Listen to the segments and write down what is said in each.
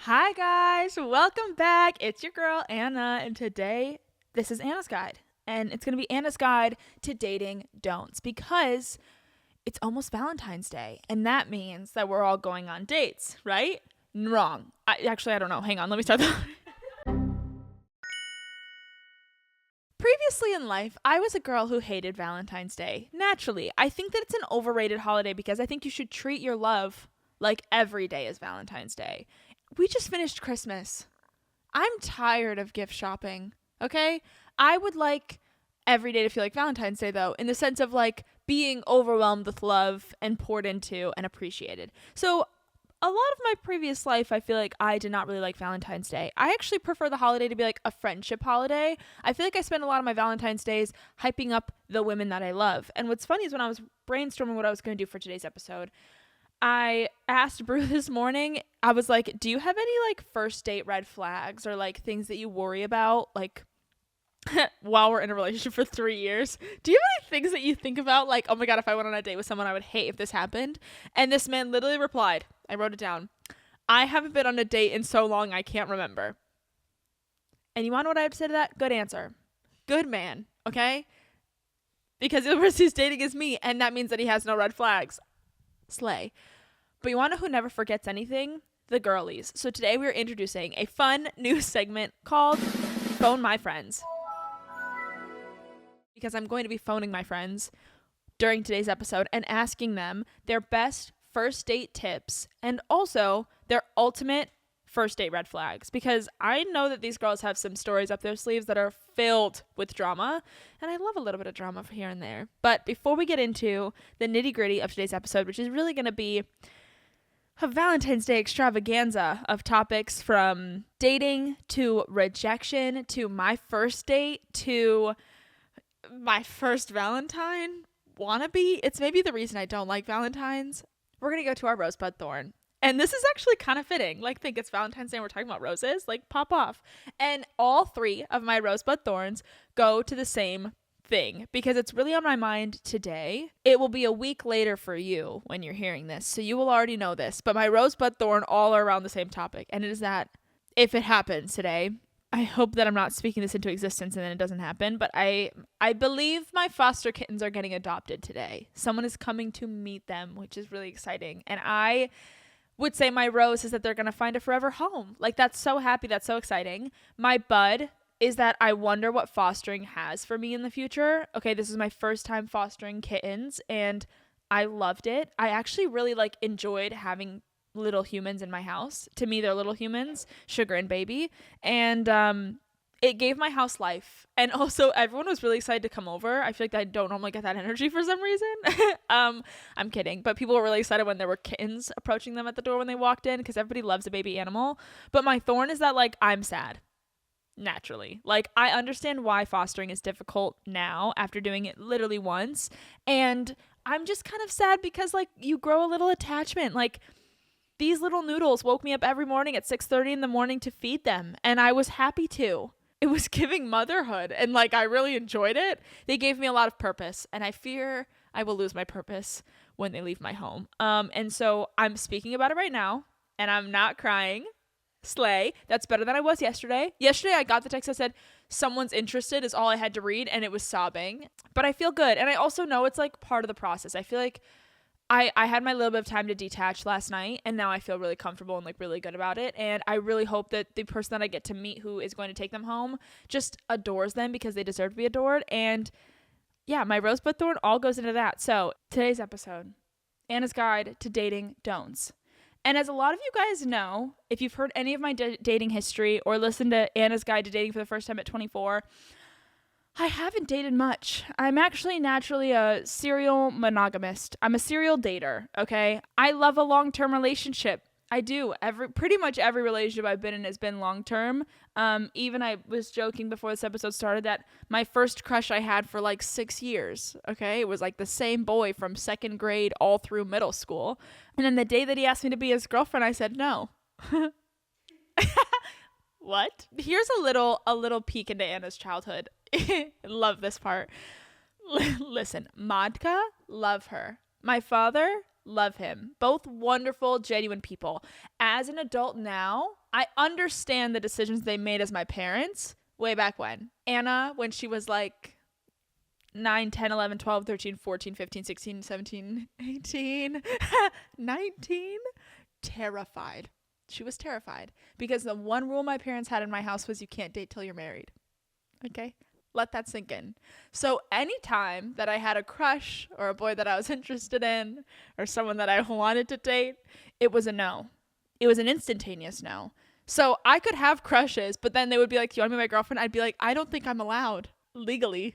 Hi guys, welcome back. It's your girl Anna, and today this is Anna's guide, and it's gonna be Anna's guide to dating don'ts because it's almost Valentine's Day, and that means that we're all going on dates, right? Wrong. I don't know. Hang on, let me start that. Previously in life, I was a girl who hated Valentine's Day. Naturally, I think that it's an overrated holiday because I think you should treat your love like every day is Valentine's Day. We just finished Christmas. I'm tired of gift shopping, okay? I would like every day to feel like Valentine's Day, though, in the sense of like being overwhelmed with love and poured into and appreciated. So, a lot of my previous life, I feel like I did not really like Valentine's Day. I actually prefer the holiday to be like a friendship holiday. I feel like I spend a lot of my Valentine's days hyping up the women that I love. And what's funny is when I was brainstorming what I was going to do for today's episode, I asked Brew this morning, I was like, do you have any like first date red flags or like things that you worry about like while we're in a relationship for 3 years? Do you have any things that you think about like, oh my God, if I went on a date with someone, I would hate if this happened? And this man literally replied, I wrote it down, I haven't been on a date in so long I can't remember. And you want to know what I have to say to that? Good answer. Good man, okay? Because the person he's dating is me, and that means that he has no red flags. Slay. But you want to know who never forgets anything? The girlies. So today we're introducing a fun new segment called Phone My Friends. Because I'm going to be phoning my friends during today's episode and asking them their best first date tips and also their ultimate first date red flags, because I know that these girls have some stories up their sleeves that are filled with drama, and I love a little bit of drama for here and there. But before we get into the nitty gritty of today's episode, which is really going to be a Valentine's Day extravaganza of topics from dating to rejection to my first date to my first Valentine wannabe. It's maybe the reason I don't like Valentines. We're going to go to our rosebud thorn. And this is actually kind of fitting. Like, think it's Valentine's Day and we're talking about roses. Like, pop off. And all three of my rosebud thorns go to the same thing because it's really on my mind today. It will be a week later for you when you're hearing this, so you will already know this. But my rosebud thorn all are around the same topic. And it is that if it happens today, I hope that I'm not speaking this into existence and then it doesn't happen, but I believe my foster kittens are getting adopted today. Someone is coming to meet them, which is really exciting. And I would say my rose is that they're going to find a forever home. Like, that's so happy. That's so exciting. My bud is that I wonder what fostering has for me in the future. Okay, this is my first time fostering kittens and I loved it. I actually really like enjoyed having little humans in my house. To me, they're little humans, Sugar and Baby. And it gave my house life. And also everyone was really excited to come over. I feel like I don't normally get that energy for some reason. I'm kidding. But people were really excited when there were kittens approaching them at the door when they walked in because everybody loves a baby animal. But my thorn is that like I'm sad. Naturally. Like, I understand why fostering is difficult now after doing it literally once. And I'm just kind of sad because like you grow a little attachment. Like, these little noodles woke me up every morning at 6:30 in the morning to feed them, and I was happy to. It was giving motherhood, and like I really enjoyed it. They gave me a lot of purpose, and I fear I will lose my purpose when they leave my home. And so I'm speaking about it right now, and I'm not crying. Slay. That's better than I was yesterday. Yesterday I got the text that said someone's interested is all I had to read, and it was sobbing. But I feel good, and I also know it's like part of the process. I feel like I had my little bit of time to detach last night, and now I feel really comfortable and like really good about it. And I really hope that the person that I get to meet who is going to take them home just adores them because they deserve to be adored. And yeah, my rosebud thorn all goes into that. So today's episode, Anna's guide to dating don'ts. And as a lot of you guys know, if you've heard any of my dating history or listened to Anna's guide to dating for the first time at 24, I haven't dated much. I'm actually naturally a serial monogamist. I'm a serial dater, okay? I love a long-term relationship. I do. Pretty much every relationship I've been in has been long-term. Even I was joking before this episode started that my first crush I had for like 6 years, okay? It was like the same boy from second grade all through middle school. And then the day that he asked me to be his girlfriend, I said no. What? Here's a little peek into Anna's childhood. Love this part. Listen, Madka, love her. My father, love him. Both wonderful, genuine people. As an adult now, I understand the decisions they made as my parents way back when. Anna, when she was like 9, 10, 11, 12, 13, 14, 15, 16, 17, 18, 19, terrified. She was terrified because the one rule my parents had in my house was you can't date till you're married. Okay? Let that sink in. So anytime that I had a crush or a boy that I was interested in or someone that I wanted to date, it was a no. It was an instantaneous no. So I could have crushes, but then they would be like, do you want to be my girlfriend? I'd be like, I don't think I'm allowed legally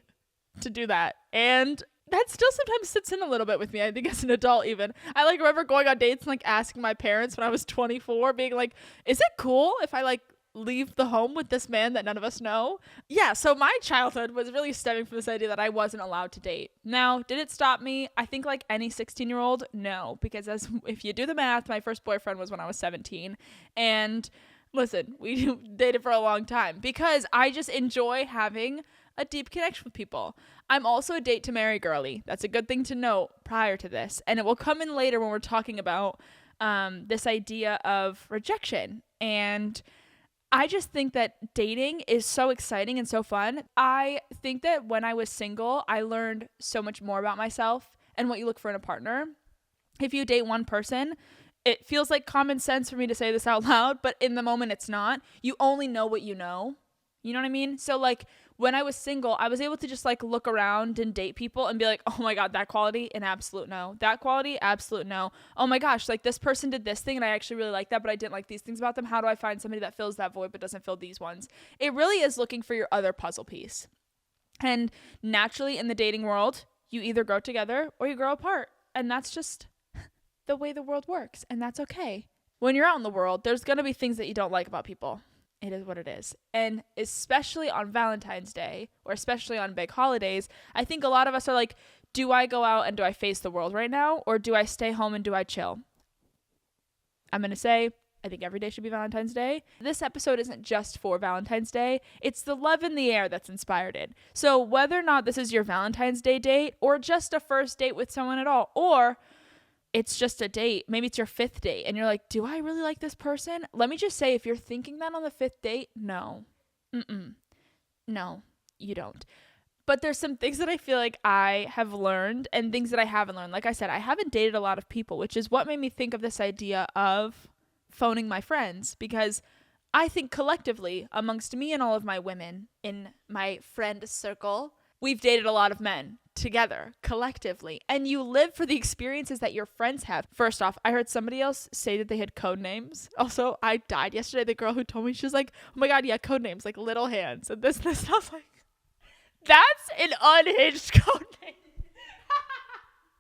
to do that. And that still sometimes sits in a little bit with me, I think, as an adult even. I like remember going on dates and like asking my parents when I was 24, being like, is it cool if I like leave the home with this man that none of us know? Yeah, so my childhood was really stemming from this idea that I wasn't allowed to date. Now, did it stop me? I think like any 16-year-old, no, because if you do the math, my first boyfriend was when I was 17, and listen, we dated for a long time because I just enjoy having a deep connection with people. I'm also a date to marry girly. That's a good thing to note prior to this, and it will come in later when we're talking about this idea of rejection. And I just think that dating is so exciting and so fun. I think that when I was single, I learned so much more about myself and what you look for in a partner. If you date one person, it feels like common sense for me to say this out loud, but in the moment it's not. You only know what you know. You know what I mean? So like when I was single, I was able to just like look around and date people and be like, oh my God, that quality, an absolute no. That quality, absolute no. Oh my gosh, like this person did this thing and I actually really like that, but I didn't like these things about them. How do I find somebody that fills that void but doesn't fill these ones? It really is looking for your other puzzle piece. And naturally in the dating world, you either grow together or you grow apart. And that's just the way the world works. And that's okay. When you're out in the world, there's going to be things that you don't like about people. It is what it is. And especially on Valentine's Day, or especially on big holidays, I think a lot of us are like, do I go out and do I face the world right now? Or do I stay home and do I chill? I'm going to say, I think every day should be Valentine's Day. This episode isn't just for Valentine's Day. It's the love in the air that's inspired it. So whether or not this is your Valentine's Day date, or just a first date with someone at all, or it's just a date, maybe it's your 5th date, and you're like, do I really like this person? Let me just say, if you're thinking that on the 5th date, no. No, you don't. But there's some things that I feel like I have learned and things that I haven't learned. Like I said, I haven't dated a lot of people, which is what made me think of this idea of phoning my friends, because I think collectively amongst me and all of my women in my friend circle, we've dated a lot of men together collectively, and you live for the experiences that your friends have. First off, I heard somebody else say that they had code names. Also, I died yesterday. The girl who told me, she was like, oh my God, yeah, code names like little hands and this. I was like, that's an unhinged code name.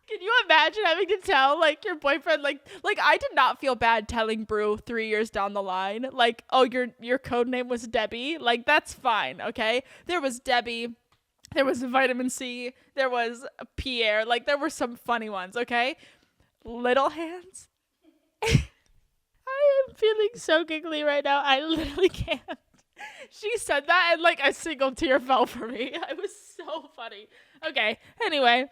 Can you imagine having to tell like your boyfriend, like I did not feel bad telling Brew 3 years down the line, like, oh, your code name was Debbie. Like, that's fine. Okay. There was Debbie. There was Vitamin C. There was Pierre. Like, there were some funny ones, okay? Little hands. I am feeling so giggly right now. I literally can't. She said that and, like, a single tear fell for me. It was so funny. Okay, anyway.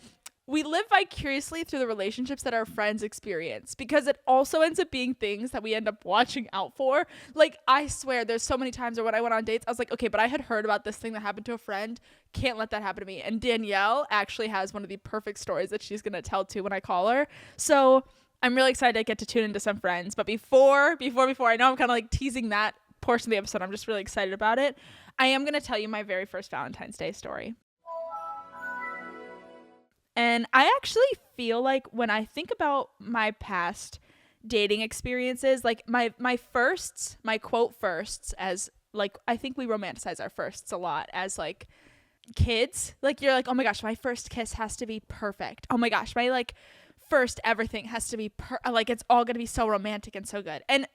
We live vicariously through the relationships that our friends experience, because it also ends up being things that we end up watching out for. Like, I swear there's so many times where when I went on dates, I was like, okay, but I had heard about this thing that happened to a friend. Can't let that happen to me. And Danielle actually has one of the perfect stories that she's going to tell too when I call her. So I'm really excited to get to tune into some friends. But before, I know I'm kind of like teasing that portion of the episode. I'm just really excited about it. I am going to tell you my very first Valentine's Day story. And I actually feel like when I think about my past dating experiences, like my firsts, my quote firsts, as like, I think we romanticize our firsts a lot as like kids. Like, you're like, oh my gosh, my first kiss has to be perfect. Oh my gosh, my like first everything has to be like, it's all going to be so romantic and so good. And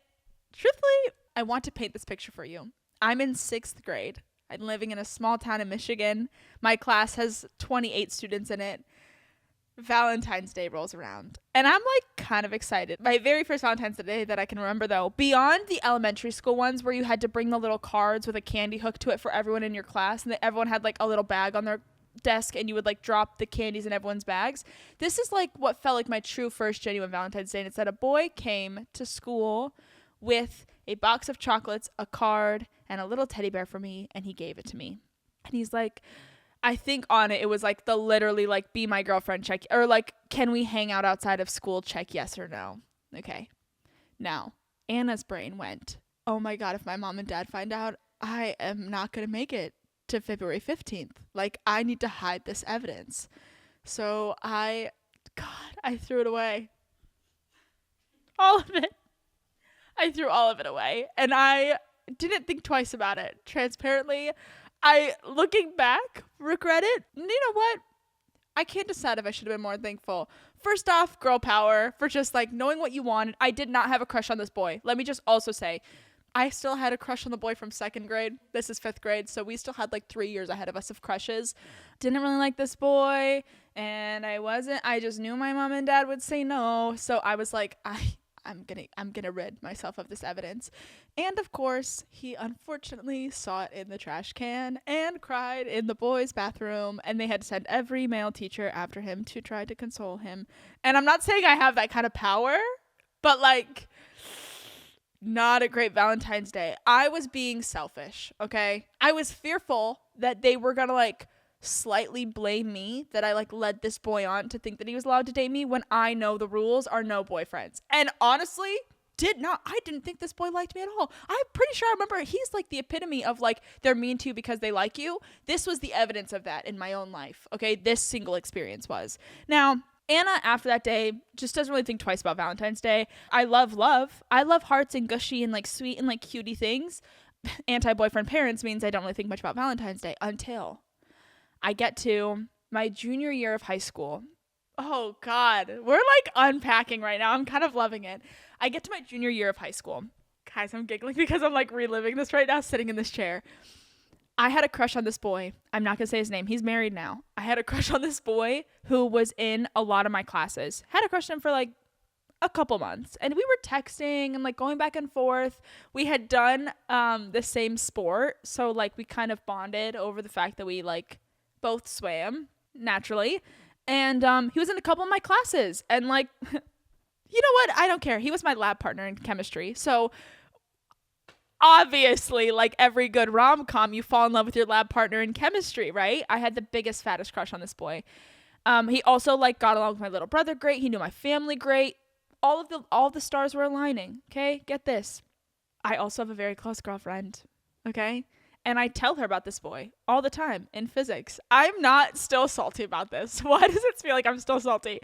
truthfully, I want to paint this picture for you. I'm in 6th grade. I'm living in a small town in Michigan. My class has 28 students in it. Valentine's Day rolls around and I'm like kind of excited. My very first Valentine's Day that I can remember, though, beyond the elementary school ones where you had to bring the little cards with a candy hook to it for everyone in your class, and that everyone had like a little bag on their desk and you would like drop the candies in everyone's bags. This is like what felt like my true first genuine Valentine's Day, and it's that a boy came to school with a box of chocolates, a card, and a little teddy bear for me, and he gave it to me. And he's like, I think on it was like the literally like be my girlfriend check, or like can we hang out outside of school check, yes or no. Okay. Now, Anna's brain went, oh my God, if my mom and dad find out, I am not going to make it to February 15th. Like, I need to hide this evidence. So I threw it away. All of it. I threw all of it away. And I didn't think twice about it. Transparently, I, looking back, regret it. You know what? I can't decide if I should have been more thankful. First off, girl power for just like knowing what you wanted. I did not have a crush on this boy. Let me just also say, I still had a crush on the boy from 2nd grade. This is 5th grade. So we still had like 3 years ahead of us of crushes. Didn't really like this boy. And I just knew my mom and dad would say no. So I was like, I'm gonna rid myself of this evidence. And of course, he unfortunately saw it in the trash can and cried in the boys' bathroom, and they had to send every male teacher after him to try to console him. And I'm not saying I have that kind of power, but like, not a great Valentine's Day. I was being selfish, okay? I was fearful that they were gonna like slightly blame me that I like led this boy on to think that he was allowed to date me when I know the rules are no boyfriends. And honestly, I didn't think this boy liked me at all. I'm pretty sure I remember he's like the epitome of like they're mean to you because they like you. This was the evidence of that in my own life. Okay, this single experience was. Now, Anna, after that day, just doesn't really think twice about Valentine's Day. I love love. I love hearts and gushy and like sweet and like cutie things. Anti-boyfriend parents means I don't really think much about Valentine's Day until I get to my junior year of high school. Oh God, we're like unpacking right now. I'm kind of loving it. I get to my junior year of high school. Guys, I'm giggling because I'm like reliving this right now, sitting in this chair. I had a crush on this boy. I'm not going to say his name. He's married now. I had a crush on this boy who was in a lot of my classes. Had a crush on him for like a couple months. And we were texting and like going back and forth. We had done the same sport. So like we kind of bonded over the fact that we like both swam naturally. And he was in a couple of my classes. And like, you know what? I don't care. He was my lab partner in chemistry. So obviously, like every good rom-com, you fall in love with your lab partner in chemistry, right? I had the biggest, fattest crush on this boy. He also like got along with my little brother great. He knew my family great. All of the stars were aligning. Okay, get this. I also have a very close girlfriend. Okay, and I tell her about this boy all the time in physics. I'm not still salty about this. Why does it feel like I'm still salty?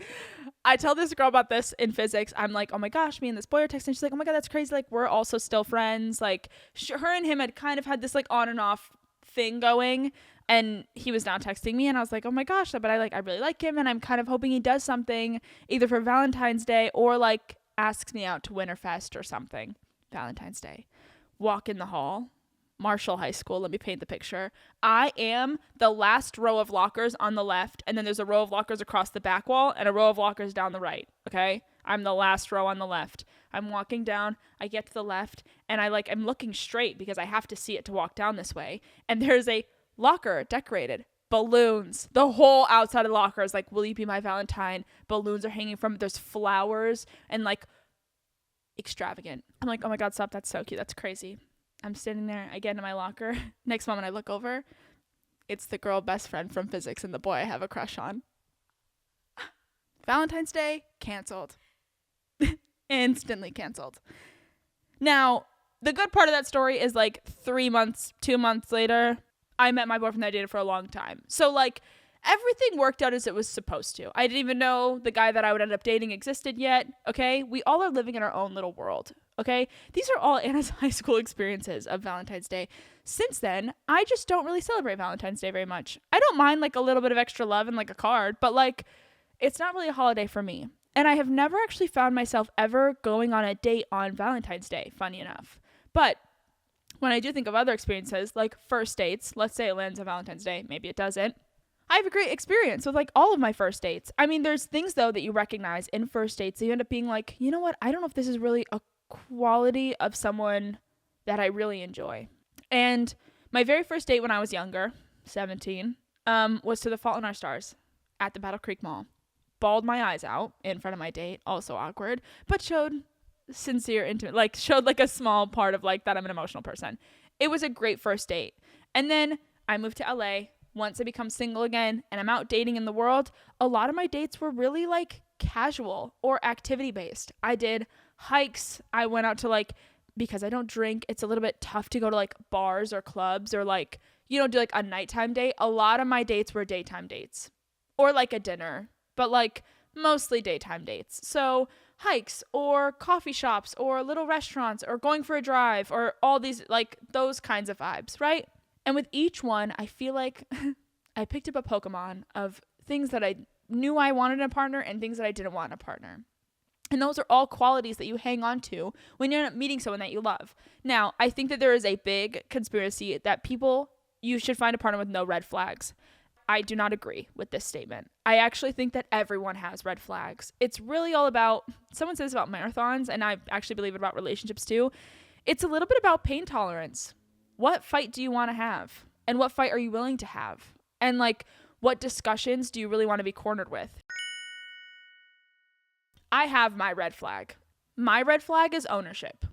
I tell this girl about this in physics. I'm like, oh my gosh, me and this boy are texting. She's like, oh my God, that's crazy. Like, we're also still friends. Like, her and him had kind of had this like on and off thing going. And he was now texting me. And I was like, oh my gosh, but I really like him. And I'm kind of hoping he does something either for Valentine's Day or like asks me out to Winterfest or something. Valentine's Day. Walk in the hall. Marshall High School. Let me paint the picture. I am the last row of lockers on the left, and then there's a row of lockers across the back wall and a row of lockers down the right. Okay? I'm the last row on the left. I'm walking down. I get to the left, and I'm looking straight because I have to see it to walk down this way. And there's a locker decorated. Balloons. The whole outside of the locker is like, will you be my Valentine? Balloons are hanging from it. There's flowers and like extravagant. I'm like, oh my God, stop. That's so cute. That's crazy. I'm sitting there, I get into my locker. Next moment I look over, it's the girl best friend from physics and the boy I have a crush on. Valentine's Day, canceled. Instantly canceled. Now, the good part of that story is like 2 months later, I met my boyfriend that I dated for a long time. So like everything worked out as it was supposed to. I didn't even know the guy that I would end up dating existed yet. Okay. We all are living in our own little world. Okay. These are all Anna's high school experiences of Valentine's Day. Since then, I just don't really celebrate Valentine's Day very much. I don't mind like a little bit of extra love and like a card, but like it's not really a holiday for me. And I have never actually found myself ever going on a date on Valentine's Day, funny enough. But when I do think of other experiences like first dates, let's say it lands on Valentine's Day, maybe it doesn't. I have a great experience with like all of my first dates. I mean, there's things though that you recognize in first dates that you end up being like, you know what? I don't know if this is really a quality of someone that I really enjoy. And my very first date when I was younger, 17, was to the Fault in Our Stars at the Battle Creek Mall. Bawled my eyes out in front of my date, also awkward, but showed sincere, intimate, like showed like a small part of like that I'm an emotional person. It was a great first date. And then I moved to LA. Once I become single again and I'm out dating in the world, a lot of my dates were really like casual or activity based. I did hikes. I went out to like, because I don't drink, it's a little bit tough to go to like bars or clubs or like, do like a nighttime date. A lot of my dates were daytime dates or like a dinner, but like mostly daytime dates. So hikes or coffee shops or little restaurants or going for a drive or all these like those kinds of vibes, right? And with each one, I feel like I picked up a Pokemon of things that I knew I wanted in a partner and things that I didn't want in a partner. And those are all qualities that you hang on to when you're meeting someone that you love. Now, I think that there is a big conspiracy that you should find a partner with no red flags. I do not agree with this statement. I actually think that everyone has red flags. It's really all about, someone says about marathons, and I actually believe it about relationships too. It's a little bit about pain tolerance. What fight do you want to have? And what fight are you willing to have? And like, what discussions do you really want to be cornered with? I have my red flag. My red flag is ownership.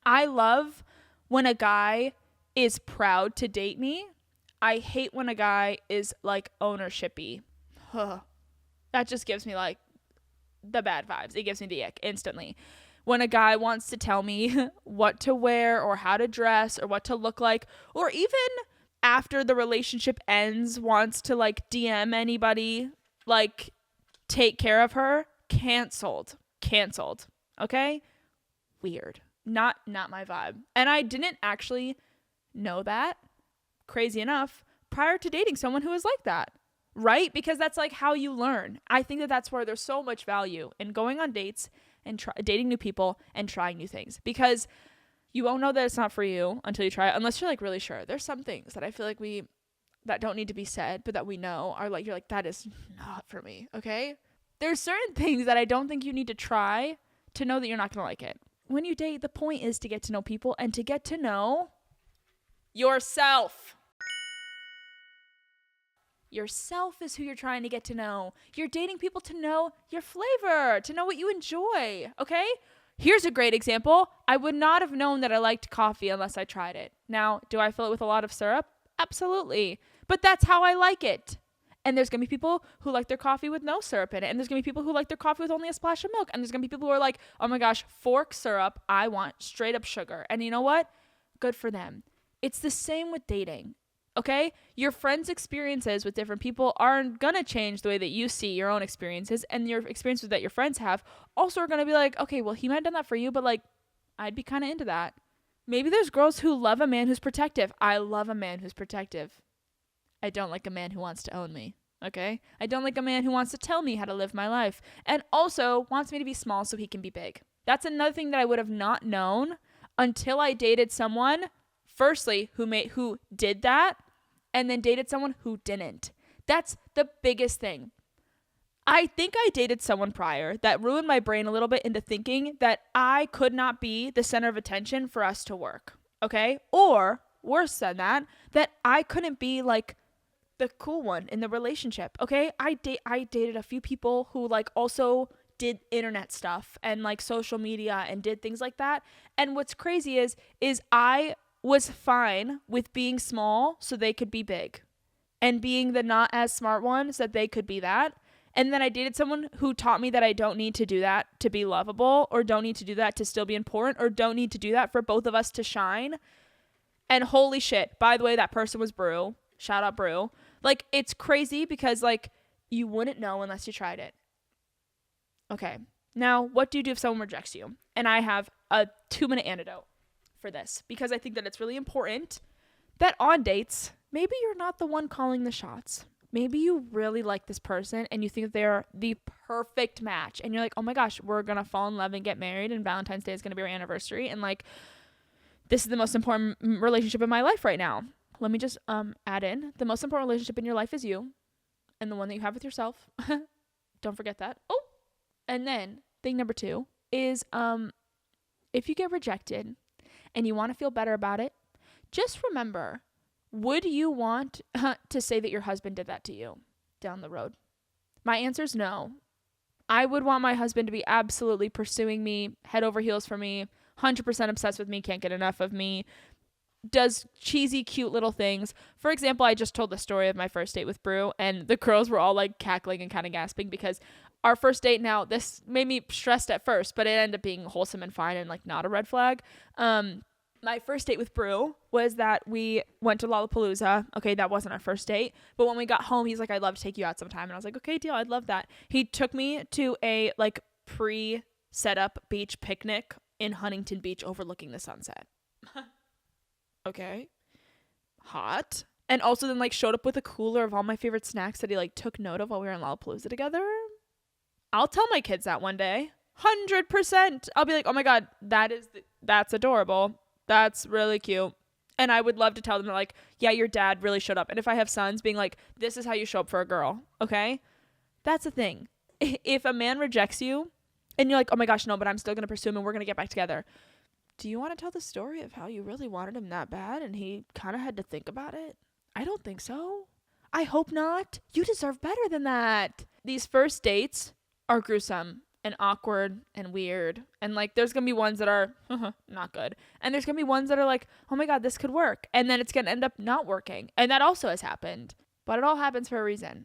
I love when a guy is proud to date me. I hate when a guy is like ownership-y. That just gives me like the bad vibes. It gives me the ick instantly. When a guy wants to tell me what to wear or how to dress or what to look like, or even after the relationship ends wants to like DM anybody, like take care of her, canceled. Okay? Weird. Not my vibe. And I didn't actually know that, crazy enough, prior to dating someone who is like that. Right? Because that's like how you learn. I think that that's where there's so much value in going on dates and dating new people and trying new things, because you won't know that it's not for you until you try it, unless you're like really sure. There's some things that I feel like that don't need to be said, but that we know are like, you're like, that is not for me. Okay. There's certain things that I don't think you need to try to know that you're not going to like it. When you date, the point is to get to know people and to get to know yourself. Yourself is who you're trying to get to know. You're dating people to know your flavor, to know what you enjoy, okay? Here's a great example. I would not have known that I liked coffee unless I tried it. Now, do I fill it with a lot of syrup? Absolutely. But that's how I like it. And there's going to be people who like their coffee with no syrup in it. And there's going to be people who like their coffee with only a splash of milk. And there's going to be people who are like, oh my gosh, fork syrup. I want straight up sugar. And you know what? Good for them. It's the same with dating. Okay? Your friends' experiences with different people aren't going to change the way that you see your own experiences, and your experiences that your friends have also are going to be like, okay, well, he might have done that for you, but like, I'd be kind of into that. Maybe there's girls who love a man who's protective. I love a man who's protective. I don't like a man who wants to own me. Okay? I don't like a man who wants to tell me how to live my life and also wants me to be small so he can be big. That's another thing that I would have not known until I dated someone, firstly, who did that, and then dated someone who didn't. That's the biggest thing. I think I dated someone prior that ruined my brain a little bit into thinking that I could not be the center of attention for us to work. Okay? Or, worse than that I couldn't be like the cool one in the relationship. Okay? I dated a few people who like also did internet stuff and like social media and did things like that. And what's crazy is I was fine with being small so they could be big, and being the not as smart one so that they could be that. And then I dated someone who taught me that I don't need to do that to be lovable, or don't need to do that to still be important, or don't need to do that for both of us to shine. And holy shit, by the way, that person was Brew. Shout out Brew. Like, it's crazy because like you wouldn't know unless you tried it. Okay. Now, what do you do if someone rejects you? And I have a 2-minute antidote for this, because I think that it's really important that on dates, maybe you're not the one calling the shots. Maybe you really like this person and you think that they're the perfect match, and you're like, oh my gosh, we're gonna fall in love and get married, and Valentine's Day is gonna be our anniversary, and like, this is the most important relationship in my life right now. Let me just add in, the most important relationship in your life is you, and the one that you have with yourself. Don't forget that. Oh, and then thing number 2 is if you get rejected and you want to feel better about it, just remember, would you want to say that your husband did that to you down the road? My answer is no. I would want my husband to be absolutely pursuing me, head over heels for me, 100% obsessed with me, can't get enough of me, does cheesy, cute little things. For example, I just told the story of my first date with Brew, and the girls were all like cackling and kind of gasping because our first date, now this made me stressed at first, but it ended up being wholesome and fine and like not a red flag. My first date with Brew was that we went to Lollapalooza. Okay, that wasn't our first date, but when we got home, he's like, I'd love to take you out sometime. And I was like, okay, deal, I'd love that. He took me to a like pre-set up beach picnic in Huntington Beach overlooking the sunset. Okay. Hot. And also then like showed up with a cooler of all my favorite snacks that he like took note of while we were in Lollapalooza together. I'll tell my kids that one day. 100%. I'll be like, oh my God, that's adorable. That's really cute. And I would love to tell them like, yeah, your dad really showed up. And if I have sons, being like, this is how you show up for a girl. Okay. That's the thing. If a man rejects you and you're like, oh my gosh, no, but I'm still going to pursue him and we're going to get back together. Do you want to tell the story of how you really wanted him that bad and he kind of had to think about it? I don't think so. I hope not. You deserve better than that. These first dates are gruesome and awkward and weird. And like, there's going to be ones that are not good. And there's going to be ones that are like, oh my God, this could work. And then it's going to end up not working. And that also has happened. But it all happens for a reason.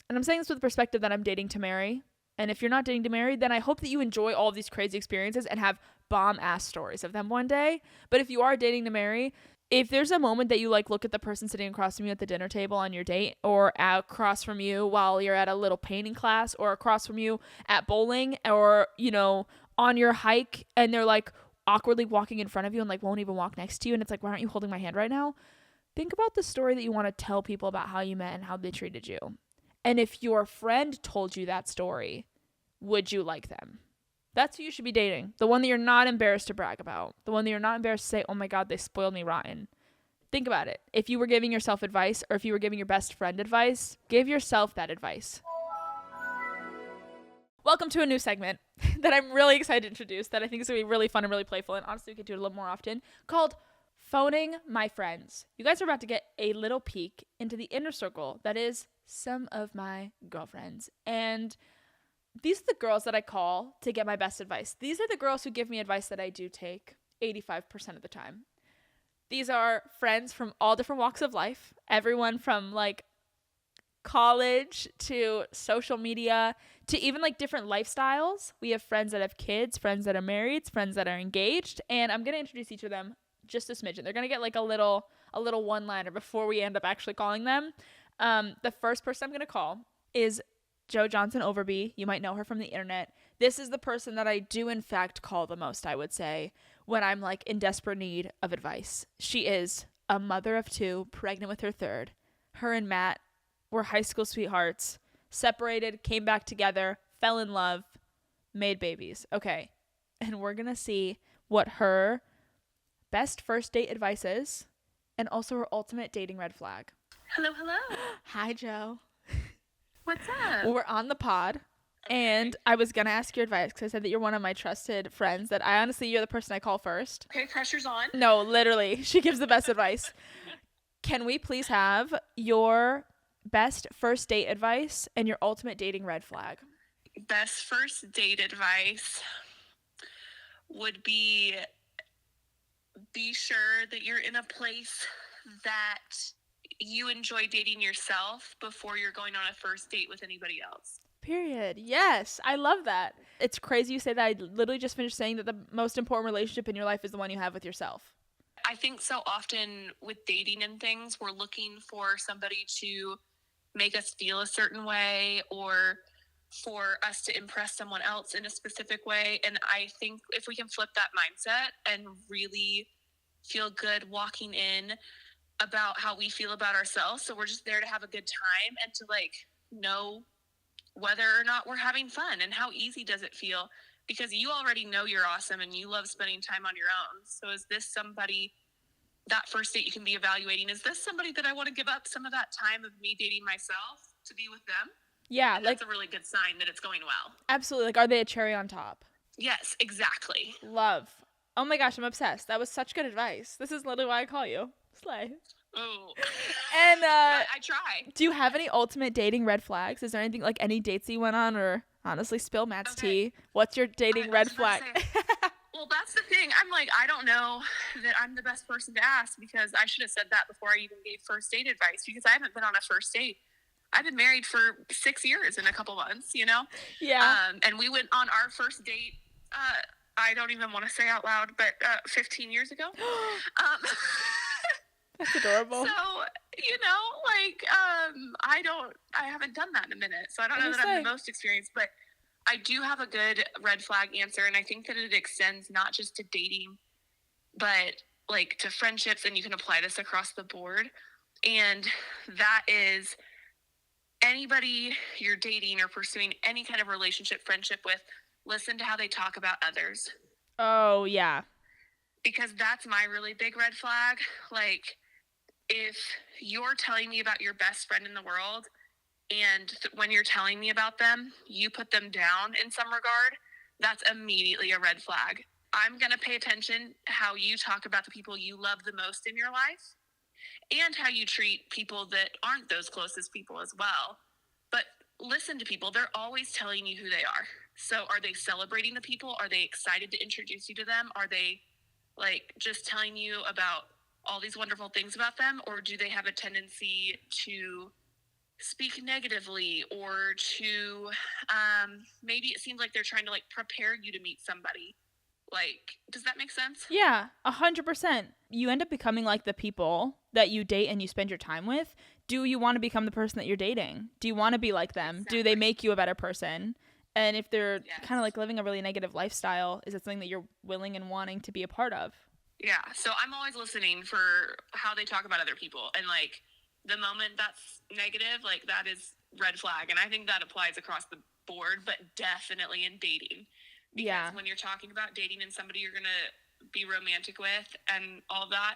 And I'm saying this with the perspective that I'm dating to marry. And if you're not dating to marry, then I hope that you enjoy all of these crazy experiences and have bomb-ass stories of them one day. But if you are dating to marry, if there's a moment that you like look at the person sitting across from you at the dinner table on your date, or across from you while you're at a little painting class, or across from you at bowling, or, you know, on your hike, and they're like awkwardly walking in front of you and like won't even walk next to you, and it's like, why aren't you holding my hand right now? Think about the story that you want to tell people about how you met and how they treated you. And if your friend told you that story, would you like them? That's who you should be dating. The one that you're not embarrassed to brag about. The one that you're not embarrassed to say, oh my God, they spoiled me rotten. Think about it. If you were giving yourself advice, or if you were giving your best friend advice, give yourself that advice. Welcome to a new segment that I'm really excited to introduce, that I think is going to be really fun and really playful, and honestly we could do it a little more often, called Phoning My Friends. You guys are about to get a little peek into the inner circle that is some of my girlfriends. And these are the girls that I call to get my best advice. These are the girls who give me advice that I do take 85% of the time. These are friends from all different walks of life. Everyone from like college to social media to even like different lifestyles. We have friends that have kids, friends that are married, friends that are engaged. And I'm going to introduce each of them just a smidgen. They're going to get like a little one-liner before we end up actually calling them. The first person I'm going to call is Jo Johnson Overby. You might know her from the internet. This is the person that I do in fact call the most, I would say, when I'm like in desperate need of advice. She is a mother of two, pregnant with her third. Her and Matt were high school sweethearts, separated, came back together, fell in love, made babies. Okay. And we're going to see what her best first date advice is, and also her ultimate dating red flag. Hello. Hi, Jo. What's up? We're on the pod, and I was going to ask your advice because I said that you're one of my trusted friends, that you're the person I call first. Okay, pressure's on. No, literally. She gives the best advice. Can we please have your best first date advice and your ultimate dating red flag? Best first date advice would be sure that you're in a place that you enjoy dating yourself before you're going on a first date with anybody else. Period. Yes. I love that. It's crazy you say that. I literally just finished saying that the most important relationship in your life is the one you have with yourself. I think so often with dating and things, we're looking for somebody to make us feel a certain way or for us to impress someone else in a specific way. And I think if we can flip that mindset and really feel good walking in about how we feel about ourselves, so we're just there to have a good time and to like know whether or not we're having fun and how easy does it feel, because you already know you're awesome and you love spending time on your own. So is this somebody, that first date you can be evaluating, is this somebody that I want to give up some of that time of me dating myself to be with them? Yeah, and that's a really good sign that it's going well. Absolutely. Like, are they a cherry on top? Yes, exactly. Love. Oh my gosh, I'm obsessed. That was such good advice. This is literally why I call you. Slay. Oh. And I try. do you have any ultimate dating red flags? Is there anything, like any dates that you went on, or honestly, spill Matt's tea? What's your dating red flag? Well, that's the thing. I'm like, I don't know that I'm the best person to ask, because I should have said that before I even gave first date advice, because I haven't been on a first date. I've been married for 6 years in a couple months, you know? Yeah. And we went on our first date, I don't even want to say out loud, but 15 years ago. That's adorable. So, you know, like, I haven't done that in a minute, so I don't know that I'm the most experienced, but I do have a good red flag answer, and I think that it extends not just to dating, but like to friendships, and you can apply this across the board. And that is, anybody you're dating or pursuing any kind of relationship, friendship with, listen to how they talk about others. Oh, yeah. Because that's my really big red flag. Like, if you're telling me about your best friend in the world, and when you're telling me about them, you put them down in some regard, that's immediately a red flag. I'm going to pay attention how you talk about the people you love the most in your life, and how you treat people that aren't those closest people as well. But listen to people. They're always telling you who they are. So are they celebrating the people? Are they excited to introduce you to them? Are they like just telling you about all these wonderful things about them? Or do they have a tendency to speak negatively, or to maybe it seems like they're trying to like prepare you to meet somebody? Like, does that make sense? Yeah, 100%. You end up becoming like the people that you date and you spend your time with. Do you want to become the person that you're dating? Do you want to be like them? Exactly. Do they make you a better person? And if they're kind of like living a really negative lifestyle, is it something that you're willing and wanting to be a part of? Yeah, so I'm always listening for how they talk about other people, and like the moment that's negative, like that is red flag. And I think that applies across the board, but definitely in dating. Because when you're talking about dating and somebody you're going to be romantic with and all that,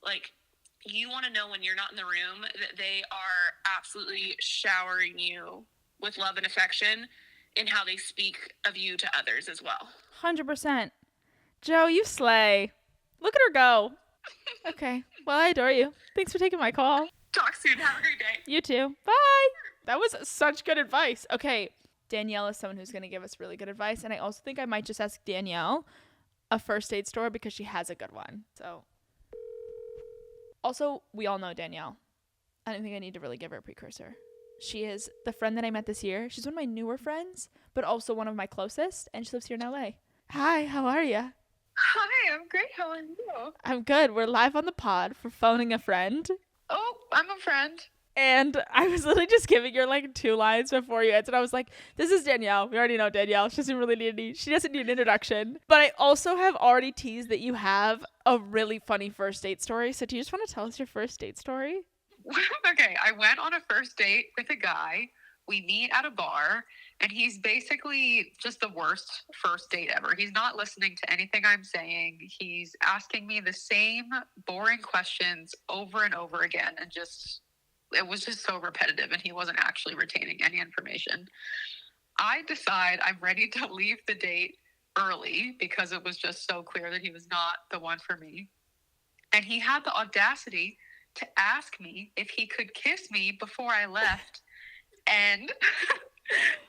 like, you want to know when you're not in the room that they are absolutely showering you with love and affection in how they speak of you to others as well. 100%. Joe, you slay. Look at her go. Okay. Well, I adore you. Thanks for taking my call. Talk soon. Have a great day. You too. Bye. That was such good advice. Okay. Dannielle is someone who's going to give us really good advice. And I also think I might just ask Dannielle a first date story because she has a good one. So, also, we all know Dannielle. I don't think I need to really give her a precursor. She is the friend that I met this year. She's one of my newer friends, but also one of my closest. And she lives here in LA. Hi, how are you? Hi, I'm great. How are you? I'm good. We're live on the pod for phoning a friend. Oh, I'm a friend. And I was literally just giving her like 2 lines before you answered. I was like, this is Dannielle. We already know Dannielle. She doesn't really need she doesn't need an introduction. But I also have already teased that you have a really funny first date story. So do you just want to tell us your first date story? Okay, I went on a first date with a guy. We meet at a bar, and he's basically just the worst first date ever. He's not listening to anything I'm saying. He's asking me the same boring questions over and over again, and it was just so repetitive, and he wasn't actually retaining any information. I decide I'm ready to leave the date early because it was just so clear that he was not the one for me. And he had the audacity to ask me if he could kiss me before I left. And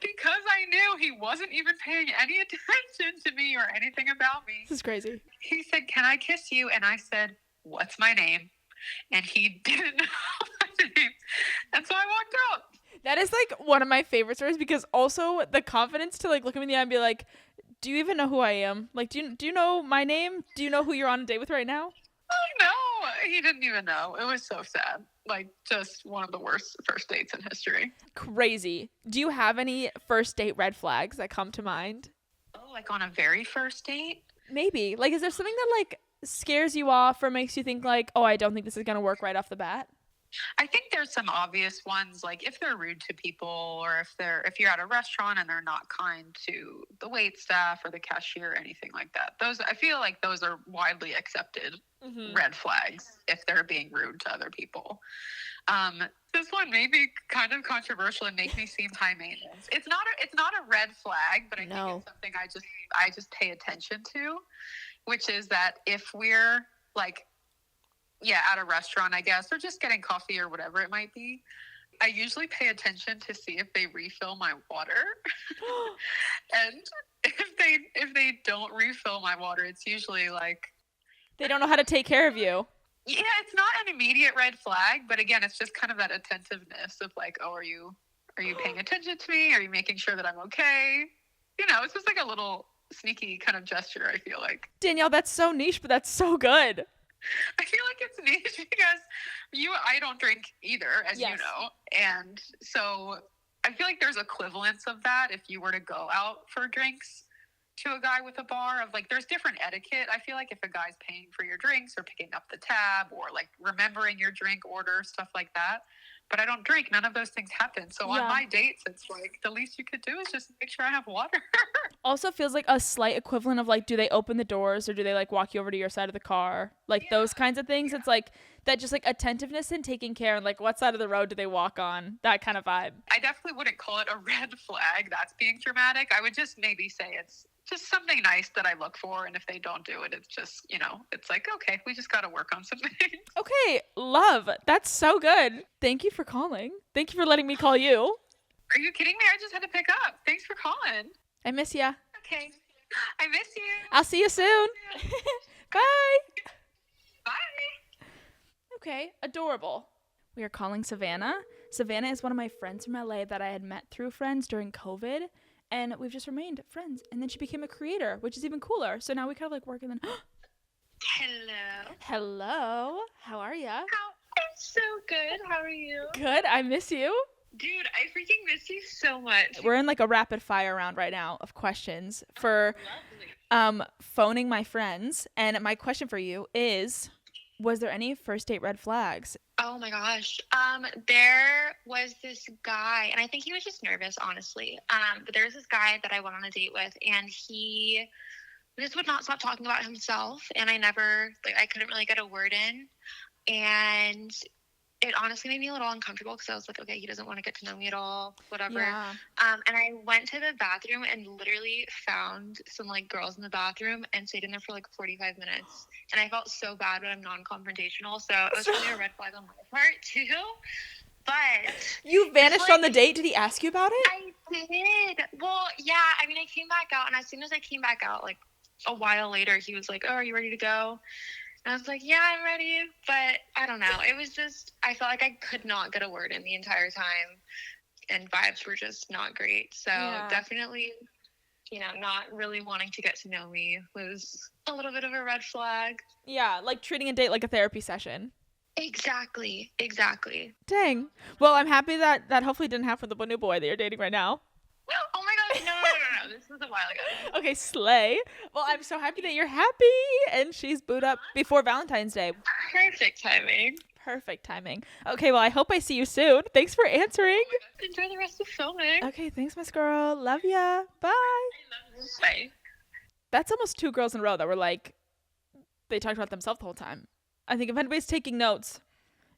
because I knew he wasn't even paying any attention to me or anything about me. This is crazy. He said, "Can I kiss you?" And I said, "What's my name?" And he didn't know my name. And so I walked out. That is like one of my favorite stories, because also the confidence to like look him in the eye and be like, do you even know who I am? Like, do you know my name? Do you know who you're on a date with right now? Oh, no, he didn't even know. It was so sad. Like, just one of the worst first dates in history. Crazy. Do you have any first date red flags that come to mind? Oh, like on a very first date? Maybe. Like, is there something that like scares you off or makes you think like, oh, I don't think this is going to work right off the bat? I think there's some obvious ones, like if they're rude to people, or if you're at a restaurant and they're not kind to the wait staff or the cashier or anything like that. I feel like those are widely accepted red flags if they're being rude to other people. This one may be kind of controversial and make me seem high maintenance. It's not a red flag, but I think it's something I just pay attention to, which is that if we're like yeah, at a restaurant, I guess, or just getting coffee or whatever it might be, I usually pay attention to see if they refill my water. And if they don't refill my water, it's usually like They don't know how to take care of you. yeah, it's not an immediate red flag, but again, it's just kind of that attentiveness of like, oh, are you paying attention to me? Are you making sure that I'm okay? You know, it's just like a little sneaky kind of gesture, I feel like. Danielle, that's so niche, but that's so good. I feel like it's niche because I don't drink either, as Yes. you know. And so I feel like there's equivalence of that if you were to go out for drinks to a guy with a bar of like, there's different etiquette. I feel like if a guy's paying for your drinks or picking up the tab or like remembering your drink order, stuff like that. But I don't drink. None of those things happen. So on my dates, it's like the least you could do is just make sure I have water. Also feels like a slight equivalent of like, do they open the doors or do they like walk you over to your side of the car? Like those kinds of things. It's like that just like attentiveness and taking care and like what side of the road do they walk on? That kind of vibe. I definitely wouldn't call it a red flag. That's being dramatic. I would just maybe say it's just something nice that I look for. And if they don't do it, it's just, you know, it's like, okay, we just got to work on something. Okay, love. That's so good. Thank you for calling. Thank you for letting me call you. Are you kidding me? I just had to pick up. Thanks for calling. I miss ya. Okay. I miss you. I'll see you soon. Bye. Bye. Okay, adorable. We are calling Savannah. Savannah is one of my friends from LA that I had met through friends during COVID, and we've just remained friends. And then she became a creator, which is even cooler. So now we kind of like work and then Hello. hello, how are ya? I'm so good. How are you? Good, I miss you. Dude, I freaking miss you so much. We're in like a rapid fire round right now of questions for Lovely. phoning my friends. And my question for you is, was there any first date red flags? Oh my gosh. There was this guy, and I think he was just nervous, honestly. But there was this guy that I went on a date with, and he just would not stop talking about himself. And I couldn't really get a word in. And it honestly made me a little uncomfortable because I was like, okay, he doesn't want to get to know me at all, whatever. Yeah. And I went to the bathroom and literally found some like girls in the bathroom and stayed in there for like 45 minutes. And I felt so bad, but I'm non-confrontational. So it was really a red flag on my part too. But You vanished like- on the date? Did he ask you about it? I did. Well, yeah, I mean, I came back out, and as soon as I came back out, like a while later, he was like, oh, are you ready to go? And I was like, yeah, I'm ready. But I don't know. It was just, I felt like I could not get a word in the entire time. And vibes were just not great. So definitely, you know, not really wanting to get to know me was a little bit of a red flag. Yeah, like treating a date like a therapy session. Exactly. Dang. Well, I'm happy that hopefully didn't happen with the new boy that you're dating right now. Oh my gosh, no. This was a while ago. Okay, slay. Well, I'm so happy that you're happy and she's booed up before Valentine's Day. Perfect timing. Perfect timing. Okay, well, I hope I see you soon. Thanks for answering. Enjoy the rest of filming. Okay, thanks, Miss Girl. Love ya. Bye. Bye. That's almost 2 girls in a row that were like, they talked about themselves the whole time. I think if anybody's taking notes,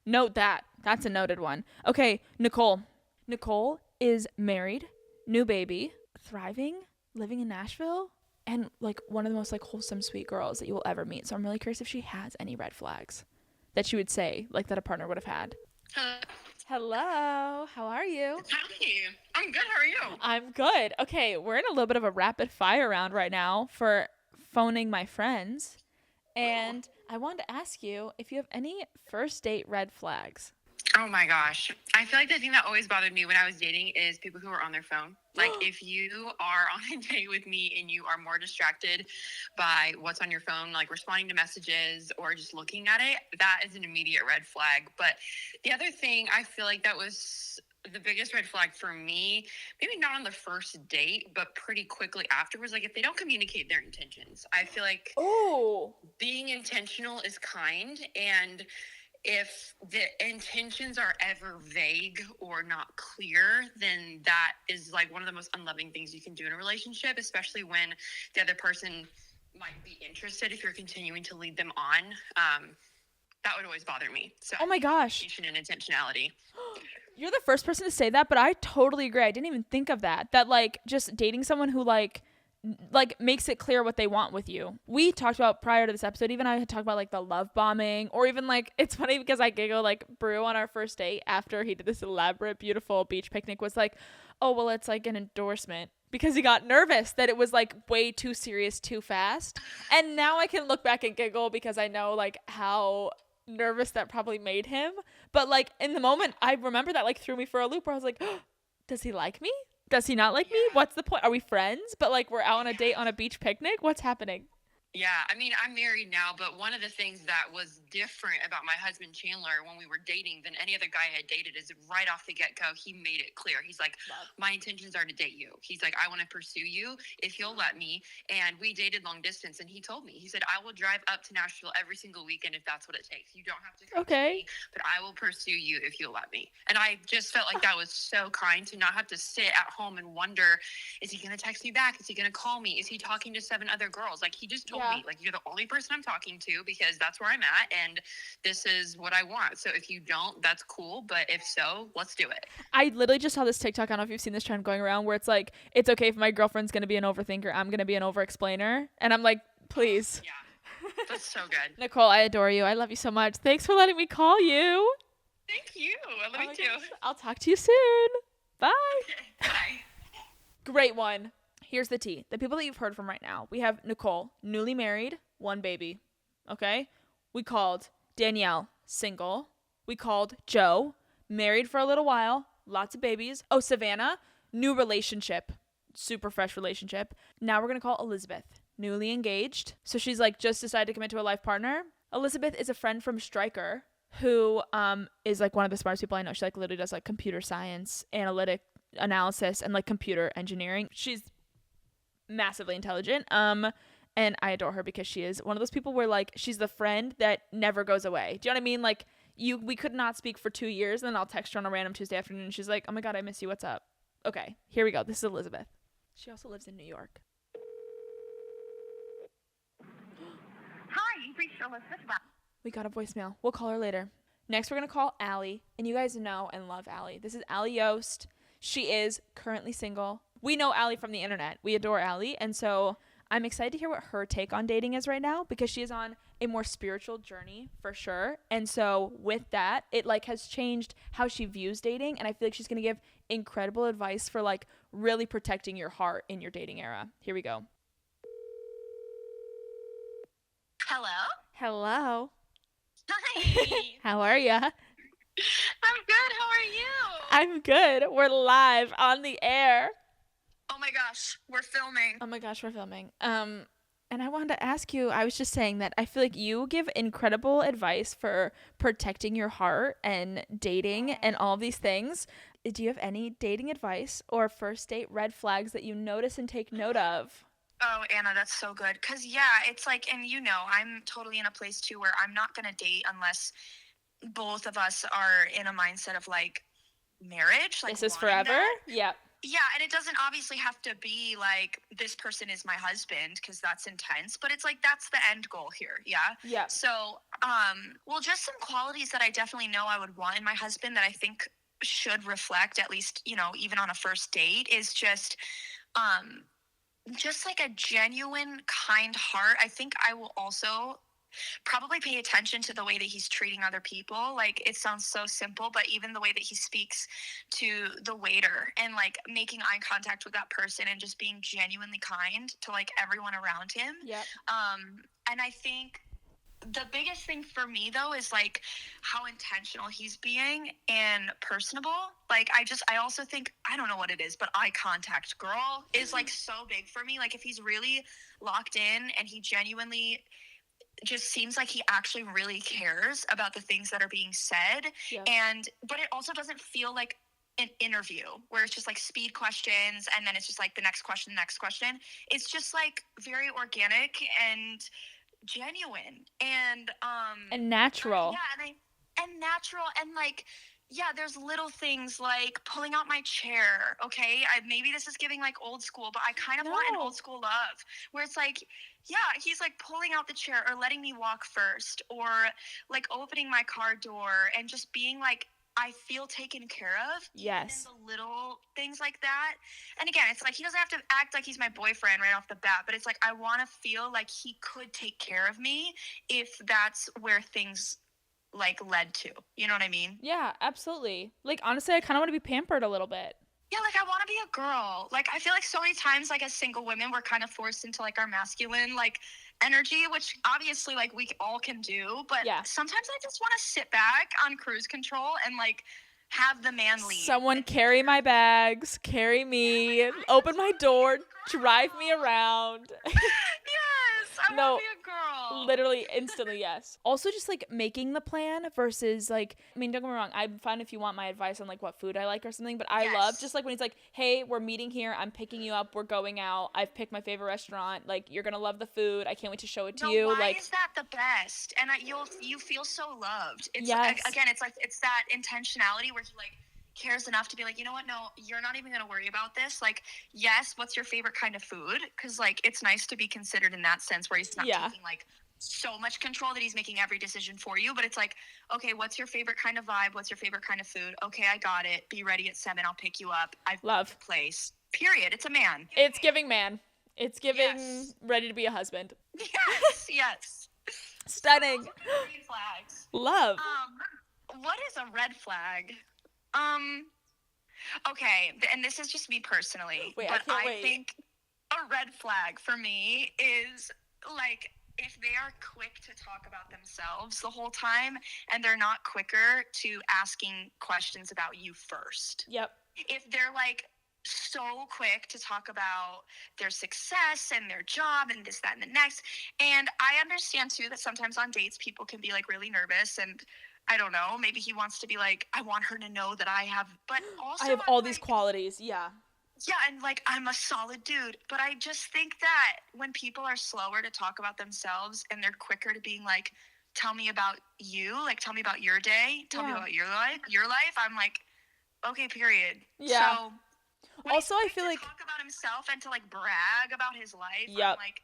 note that. That's a noted one. Okay, Nicole. Nicole is married, new baby, thriving, living in Nashville, and like one of the most like wholesome, sweet girls that you will ever meet. So I'm really curious if she has any red flags that she would say like that a partner would have had. Hello, how are you? Hi. I'm good. How are you? I'm good. Okay, we're in a little bit of a rapid fire round right now for phoning my friends. And I wanted to ask you if you have any first date red flags. Oh my gosh. I feel like the thing that always bothered me when I was dating is people who are on their phone. Like if you are on a date with me and you are more distracted by what's on your phone, like responding to messages or just looking at it, that is an immediate red flag. But the other thing I feel like that was the biggest red flag for me, maybe not on the first date, but pretty quickly afterwards, like if they don't communicate their intentions. I feel like being intentional is kind, and if the intentions are ever vague or not clear, then that is like one of the most unloving things you can do in a relationship, especially when the other person might be interested if you're continuing to lead them on. That would always bother me. So Oh my gosh. communication and intentionality. You're the first person to say that, but I totally agree. I didn't even think of that. That like just dating someone who like like makes it clear what they want with you. We talked about prior to this episode, even I had talked about like the love bombing, or even like, it's funny because I giggle, like Brew on our first date after he did this elaborate, beautiful beach picnic was like, oh, well, it's like an endorsement, because he got nervous that it was like way too serious too fast. And now I can look back and giggle because I know like how nervous that probably made him. But like in the moment, I remember that like threw me for a loop where I was like, oh, does he like me? Does he not like me? What's the point? Are we friends? But like we're out on a date on a beach picnic? What's happening? Yeah, I mean, I'm married now, but one of the things that was different about my husband Chandler when we were dating than any other guy I had dated is right off the get-go, he made it clear. He's like, my intentions are to date you. He's like, I want to pursue you if you'll let me. And we dated long distance, and he told me, he said, I will drive up to Nashville every single weekend if that's what it takes. You don't have to come to me, but I will pursue you if you'll let me. And I just felt like that was so kind to not have to sit at home and wonder, is he going to text me back? Is he going to call me? Is he talking to 7 other girls? Like, he just told me, like, you're the only person I'm talking to because that's where I'm at and this is what I want. So if you don't, that's cool. But if so, let's do it. I literally just saw this TikTok. I don't know if you've seen this trend going around where it's like, it's okay if my girlfriend's going to be an overthinker. I'm going to be an over-explainer. And I'm like, please. Yeah, that's so good. Nicole, I adore you. I love you so much. Thanks for letting me call you. Thank you. I love you too. I'll talk to you soon. Bye. Okay, bye. Great one. Here's the tea. The people that you've heard from right now. We have Nicole, newly married, 1 baby. Okay? We called Danielle, single. We called Joe, married for a little while, lots of babies. Oh, Savannah, new relationship, super fresh relationship. Now we're going to call Elisabeth, newly engaged. So she's like just decided to commit to a life partner. Elisabeth is a friend from Stryker who is like one of the smartest people I know. She like literally does like computer science, analytic analysis, and like computer engineering. She's massively intelligent. And I adore her because she is one of those people where like she's the friend that never goes away. Do you know what I mean? Like we could not speak for 2 years, and then I'll text her on a random Tuesday afternoon and she's like, oh my God, I miss you. What's up? Okay, here we go. This is Elisabeth. She also lives in New York. Hi, you've reached Elisabeth. We got a voicemail. We'll call her later. Next, we're going to call Allie. And you guys know and love Allie. This is Allie Yost. She is currently single. We know Allie from the internet. We adore Allie. And so I'm excited to hear what her take on dating is right now because she is on a more spiritual journey for sure. And so with that, it like has changed how she views dating. And I feel like she's going to give incredible advice for like really protecting your heart in your dating era. Here we go. Hello? Hello. Hi. How are ya? I'm good. How are you? I'm good. We're live on the air. Oh my gosh, we're filming. Oh my gosh, we're filming. And I wanted to ask you, I was just saying that I feel like you give incredible advice for protecting your heart and dating and all these things. Do you have any dating advice or first date red flags that you notice and take note of? Oh, Anna, that's so good. Because, yeah, it's like, and you know, I'm totally in a place, too, where I'm not going to date unless both of us are in a mindset of, like, marriage. Like, this is forever? That. Yeah. Yeah, and it doesn't obviously have to be, like, this person is my husband, because that's intense. But it's, like, that's the end goal here, yeah? Yeah. So, well, just some qualities that I definitely know I would want in my husband that I think should reflect, at least, you know, even on a first date, is just like a genuine, kind heart. I think I will also probably pay attention to the way that he's treating other people. Like, it sounds so simple, but even the way that he speaks to the waiter and like making eye contact with that person and just being genuinely kind to like everyone around him. Yep. And I think the biggest thing for me though is like how intentional he's being and personable. Like I also think, I don't know what it is, but eye contact, girl, is like so big for me. Like if he's really locked in and he genuinely just seems like he actually really cares about the things that are being said. Yeah. But it also doesn't feel like an interview where it's just like speed questions and then it's just like the next question. It's just like very organic and genuine and natural. And natural and like, yeah, there's little things like pulling out my chair. Okay, maybe this is giving like old school, but I kind of want an old school love where it's like, yeah, he's like pulling out the chair or letting me walk first or like opening my car door and just being like I feel taken care of. Yes. Even in the little things like that. And again, it's like he doesn't have to act like he's my boyfriend right off the bat, but it's like I want to feel like he could take care of me if that's where things like led to. You know what I mean? Yeah, absolutely. Like, honestly, I kind of want to be pampered a little bit. Yeah, like I want to be a girl. Like I feel like so many times, like as single women, we're kind of forced into like our masculine like energy, which obviously like we all can do. But Yeah. sometimes I just want to sit back on cruise control and like have the man lead. Someone carry my bags, carry me, open my door, drive me around. Yes, I No, want to be a girl. Literally, instantly, yes. Also, just like making the plan versus like, I mean, don't get me wrong, I'm fine if you want my advice on like what food I like or something, but I love just like when he's like, hey, we're meeting here, I'm picking you up, we're going out, I've picked my favorite restaurant, like you're gonna love the food, I can't wait to show it to you. Why Like, is that the best? And you feel so loved. It's Yes. Again, it's like it's that intentionality where he like cares enough to be like, you know what? No, you're not even gonna worry about this. Like, yes, what's your favorite kind of food? Because like it's nice to be considered in that sense where he's not taking like so much control that he's making every decision for you. But it's like, okay, what's your favorite kind of vibe? What's your favorite kind of food? Okay, I got it. Be ready at 7. I'll pick you up. I've love the place. Period. It's a man. It's giving man. It's giving ready to be a husband. Yes, yes. Stunning. Green flags. Love. What is a red flag? Okay, and this is just me personally, Wait, but I can't wait. think a red flag for me is like if they are quick to talk about themselves the whole time and they're not quicker to asking questions about you first. Yep. If they're like so quick to talk about their success and their job and this, that, and the next. And I understand too that sometimes on dates people can be like really nervous and I don't know, maybe he wants to be like, I want her to know that I have, but also I have I'm all like, these qualities. Yeah. yeah, and like I'm a solid dude. But I just think that when people are slower to talk about themselves and they're quicker to being like, tell me about you, like tell me about your day, tell me about your life, I'm like, okay, period. Yeah. So when Also, he's I feel quick like to talk about himself and to like brag about his life, Yep. I'm like,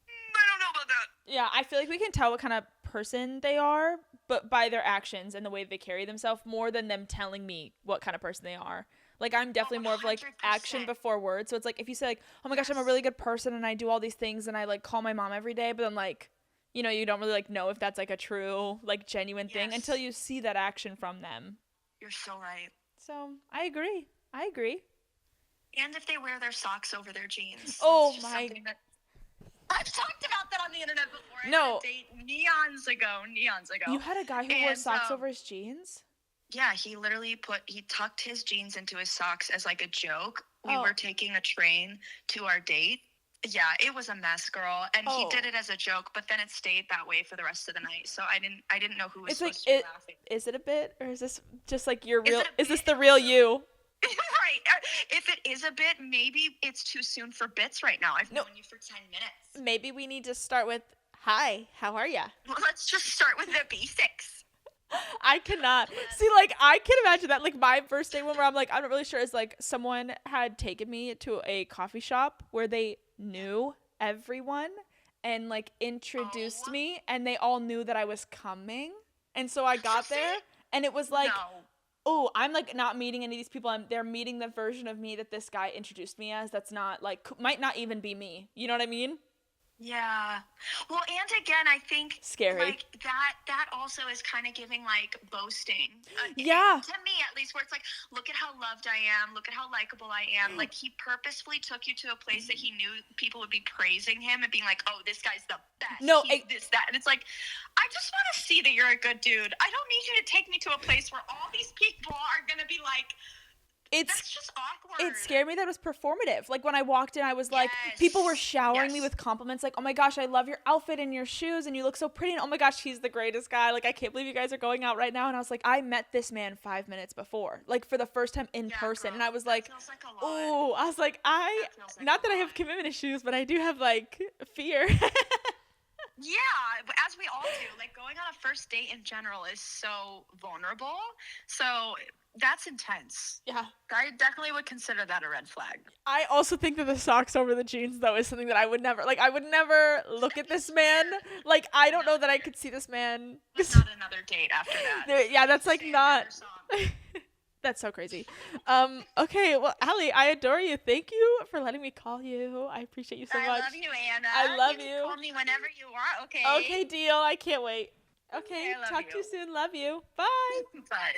I don't know about that. Yeah, I feel like we can tell what kind of person they are, but by their actions and the way they carry themselves more than them telling me what kind of person they are. Like, I'm definitely more of like 100%. action before words. So it's like if you say like, oh my gosh, I'm a really good person and I do all these things and I like call my mom every day, but then like, you know, you don't really like know if that's like a true, like genuine thing until you see that action from them. You're so right. So I agree. And if they wear their socks over their jeans. Oh That's just my. something that- I've talked about that on the internet before. I No. had a date neons ago. You had a guy who wore And, socks over his jeans? Yeah, he literally he tucked his jeans into his socks as like a joke. We Oh. were taking a train to our date. Yeah, it was a mess, girl. And he did it as a joke, but then it stayed that way for the rest of the night. So I didn't know who was It's like supposed to be laughing. Is it a bit or is this just like your Is real? it a Is this bit? the real you? Right. If it is a bit, maybe it's too soon for bits right now. I've known you for 10 minutes. Maybe we need to start with, hi, how are ya? Well, let's just start with the basics. I cannot. See, like, I can imagine that. Like, my first date one where I'm like, I'm not really sure, is like someone had taken me to a coffee shop where they knew everyone and like introduced me and they all knew that I was coming. And so I got there and it was like, oh, I'm like not meeting any of these people. They're meeting the version of me that this guy introduced me as. That's not like, might not even be me. You know what I mean? Yeah. Well, and again, I think Scary. like that also is kind of giving like boasting. Yeah. To me, at least, where it's like, look at how loved I am. Look at how likable I am. Like he purposefully took you to a place that he knew people would be praising him and being like, oh, this guy's the best. No, He's this, that. And it's like, I just want to see that you're a good dude. I don't need you to take me to a place where all these people are going to be like, that's just awkward. It scared me that it was performative. Like when I walked in, I was like, people were showering me with compliments. Like, oh my gosh, I love your outfit and your shoes and you look so pretty. And oh my gosh, he's the greatest guy. Like, I can't believe you guys are going out right now. And I was like, I met this man 5 minutes before, like for the first time in person. And I was like, oh, I was like, not that I have commitment issues, but I do have like fear. Yeah, as we all do. Like, going on a first date in general is so vulnerable. So that's intense. Yeah. I definitely would consider that a red flag. I also think that the socks over the jeans, though, is something that I would never look at this man. Like, I don't know that I could see this man. Not another date after that. Yeah, that's like Same not. other song. That's so crazy. Okay, well, Allie, I adore you. Thank you for letting me call you. I appreciate you so much. I love you, Anna. I love You you. can call me whenever you want, okay? Okay, deal. I can't wait. Okay, I love talk to you you. soon. Love you. Bye. Bye.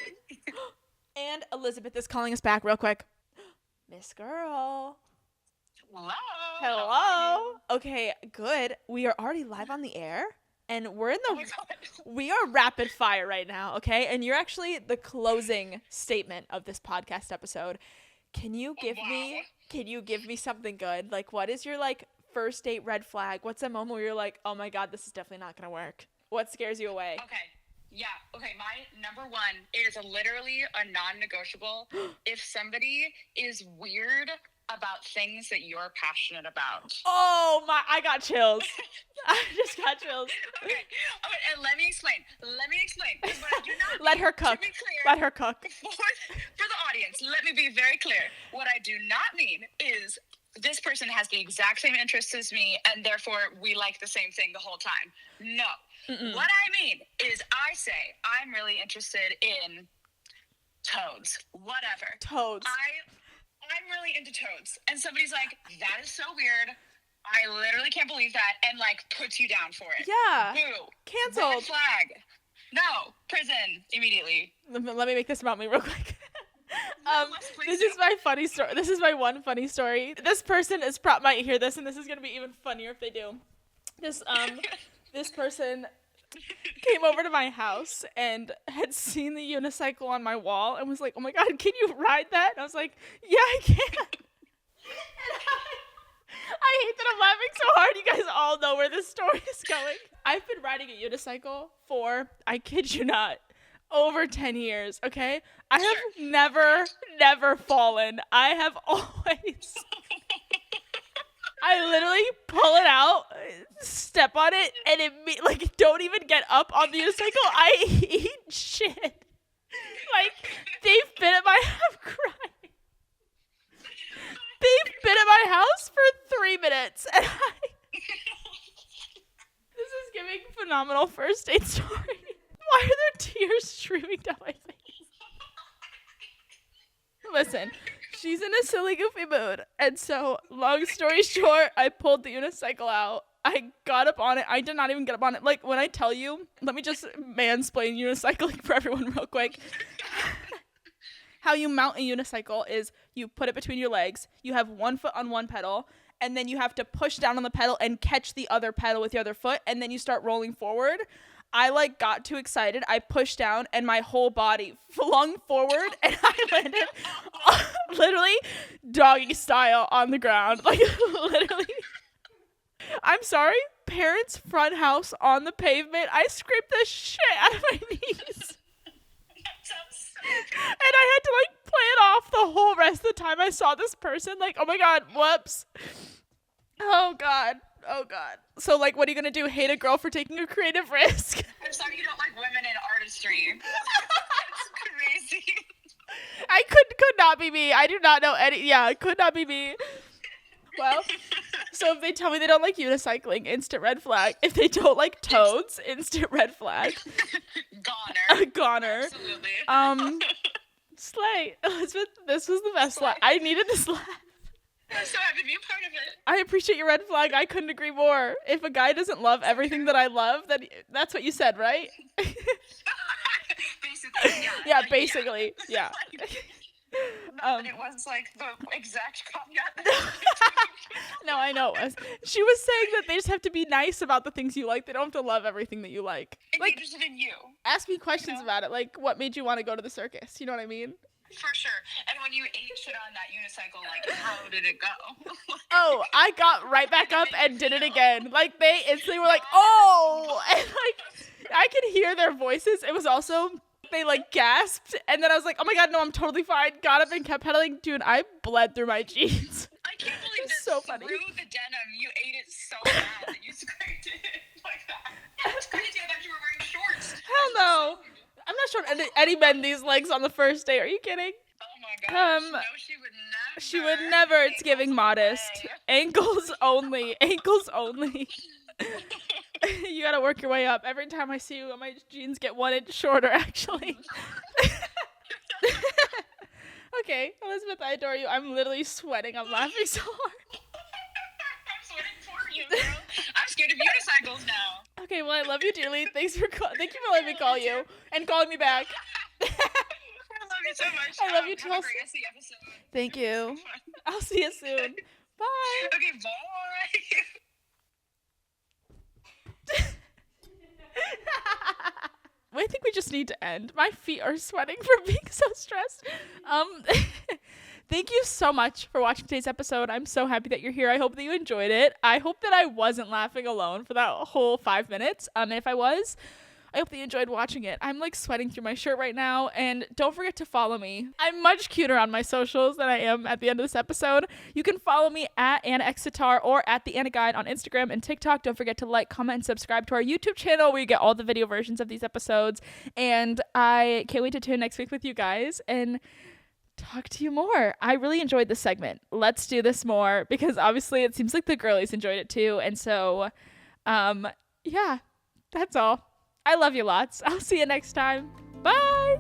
And Elisabeth is calling us back real quick. Miss Girl. Hello. Hello. Okay, good. We are already live on the air. And we're in we are rapid fire right now, okay? And you're actually the closing statement of this podcast episode. Can you give me something good? Like, what is your like first date red flag? What's a moment where you're like, oh my God, this is definitely not gonna work? What scares you away? Okay. Yeah. Okay. My number one is literally a non-negotiable. If somebody is weird about things that you're passionate about. Oh my, I got chills. I just got chills. Okay. And let me explain. Because what I do not Let mean, her cook. To be clear, Let her cook. For the audience, let me be very clear. What I do not mean is this person has the exact same interests as me, and therefore we like the same thing the whole time. No. Mm-mm. What I mean is I say I'm really interested in toads. Whatever. Toads. I'm really into toads. And somebody's like, that is so weird. I literally can't believe that. And like puts you down for it. Yeah. Boo. Canceled. Red flag. No. Prison. Immediately. Let me make this about me real quick. Yes, please This do. is my funny story. This is my one funny story. This person might hear this, and this is gonna be even funnier if they do. This person came over to my house and had seen the unicycle on my wall and was like, oh my God, can you ride that? And I was like, yeah, I can. And I hate that I'm laughing so hard. You guys all know where this story is going. I've been riding a unicycle for, I kid you not, over 10 years, okay? I have never fallen. I have always... I literally pull it out, step on it, and it don't even get up on the unicycle. I eat shit. Like, they've been at my house crying. They've been at my house for 3 minutes, and this is giving phenomenal first date story. Why are there tears streaming down my face? Listen. She's in a silly, goofy mood. And so, long story short, I pulled the unicycle out. I got up on it. I did not even get up on it. Like, when I tell you, let me just mansplain unicycling for everyone real quick. How you mount a unicycle is you put it between your legs. You have one foot on one pedal. And then you have to push down on the pedal and catch the other pedal with your other foot. And then you start rolling forward. I got too excited. I pushed down and my whole body flung forward and I landed literally doggy style on the ground. Like, literally. I'm sorry. Parents' front house on the pavement. I scraped the shit out of my knees. And I had to play it off the whole rest of the time I saw this person. Like, oh my God, whoops. Oh God. Oh God. So what are you gonna do? Hate a girl for taking a creative risk? I'm sorry you don't like women in artistry. That's crazy. I could not be me. I do not know any. Yeah, it could not be me. Well, so if they tell me they don't like unicycling, instant red flag. If they don't like toads, instant red flag. Goner. Absolutely. Slay. Elisabeth, this was the best laugh. I needed this laugh. I'm so happy to be a part of it. I appreciate your red flag. I couldn't agree more. If a guy doesn't love everything that I love, then that's what you said, right? Basically, yeah. Yeah, basically, yeah. And it was the exact caveat. No, I know it was. She was saying that they just have to be nice about the things you like. They don't have to love everything that you like. And be interested in you. Ask me questions about it. Like, what made you want to go to the circus? You know what I mean? For sure. And when you ate shit on that unicycle, how did it go? Oh, I got right back up and did it again. They instantly were like, oh! And I could hear their voices. It was also, they gasped. And then I was like, oh my God, no, I'm totally fine. Got up and kept pedaling. Dude, I bled through my jeans. I can't believe It's that so funny. through the denim, you ate it so bad that you scraped it like that. That's crazy. I thought you were wearing shorts. Hell no. I'm not showing any men these legs on the first date. Are you kidding? Oh my gosh. No, she would never. She would never. It's giving modest. Ankles only. Ankles only. You gotta work your way up. Every time I see you, my jeans get 1 inch shorter, actually. Okay, Elisabeth, I adore you. I'm literally sweating. I'm laughing so hard. I'm sweating for you, bro. I'm scared of unicycles now. Okay, well, I love you dearly. Thank you for letting me call you and calling me back. I love you so much. I love you too. Have a great rest of the episode. Thank you. I'll see you soon. Bye. Okay, bye. I think we just need to end. My feet are sweating from being so stressed. Thank you so much for watching today's episode. I'm so happy that you're here. I hope that you enjoyed it. I hope that I wasn't laughing alone for that whole 5 minutes. And if I was, I hope that you enjoyed watching it. I'm like sweating through my shirt right now. And don't forget to follow me. I'm much cuter on my socials than I am at the end of this episode. You can follow me at AnnaXitar or at the Anna Guide on Instagram and TikTok. Don't forget to like, comment, and subscribe to our YouTube channel where you get all the video versions of these episodes. And I can't wait to tune next week with you guys and talk to you more. I really enjoyed this segment. Let's do this more because obviously it seems like the girlies enjoyed it too. And so, yeah, that's all. I love you lots. I'll see you next time. Bye.